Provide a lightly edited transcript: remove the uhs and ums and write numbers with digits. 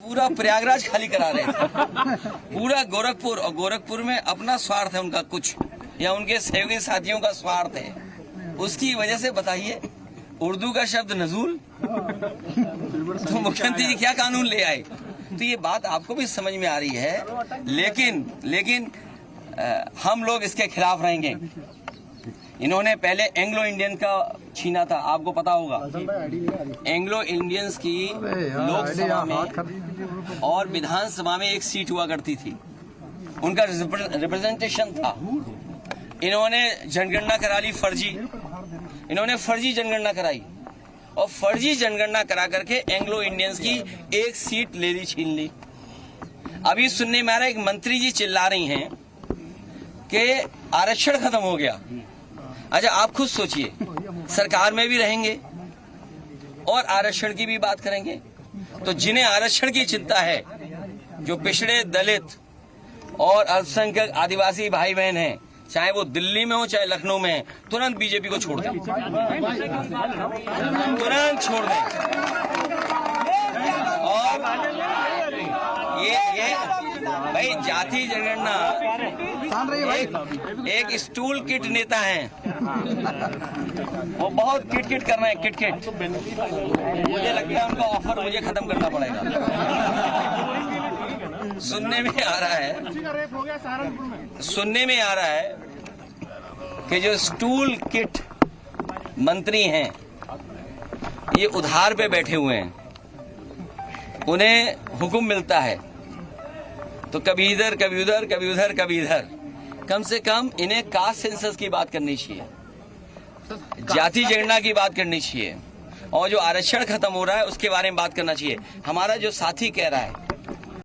पूरा प्रयागराज खाली करा रहे थे, पूरा गोरखपुर, और गोरखपुर में अपना स्वार्थ है उनका कुछ, या उनके सहयोगी साथियों का स्वार्थ है। उसकी वजह से बताइए, उर्दू का शब्द नजूल, तो मुख्यमंत्री जी क्या कानून ले आए। तो ये बात आपको भी समझ में आ रही है, लेकिन हम लोग इसके खिलाफ रहेंगे। इन्होंने पहले एंग्लो इंडियन का छीना था, आपको पता होगा। एंग्लो इंडियंस की लोकसभा में और विधानसभा में एक सीट हुआ करती थी, उनका रिप्रेजेंटेशन था। इन्होंने जनगणना करा ली फर्जी, इन्होंने फर्जी जनगणना कराई, और फर्जी जनगणना करा करके एंग्लो इंडियंस की एक सीट ले ली, छीन ली। अभी सुनने में आ रहा है, एक मंत्री जी चिल्ला रही हैं कि आरक्षण खत्म हो गया। अच्छा, आप खुद सोचिए, सरकार में भी रहेंगे और आरक्षण की भी बात करेंगे, तो जिन्हें आरक्षण की चिंता है, जो पिछड़े दलित और अल्पसंख्यक आदिवासी भाई बहन हैं, चाहे वो दिल्ली में हो चाहे लखनऊ में है, तुरंत बीजेपी को छोड़ दें, तुरंत छोड़ दें। और ये भाई जाति जनगणना एक स्टूल किट नेता हैं, वो बहुत किट कर रहे हैं, किट। मुझे लगता है उनका ऑफर मुझे खत्म करना पड़ेगा। सुनने में आ रहा है कि जो स्टूल किट मंत्री हैं, ये उधार पे बैठे हुए हैं, उन्हें हुक्म मिलता है तो कभी इधर कभी उधर, कभी उधर कभी इधर। कम से कम इन्हें कास्ट सेंसस की बात करनी चाहिए, जाति जनगणना की बात करनी चाहिए, और जो आरक्षण खत्म हो रहा है उसके बारे में बात करना चाहिए। हमारा जो साथी कह रहा है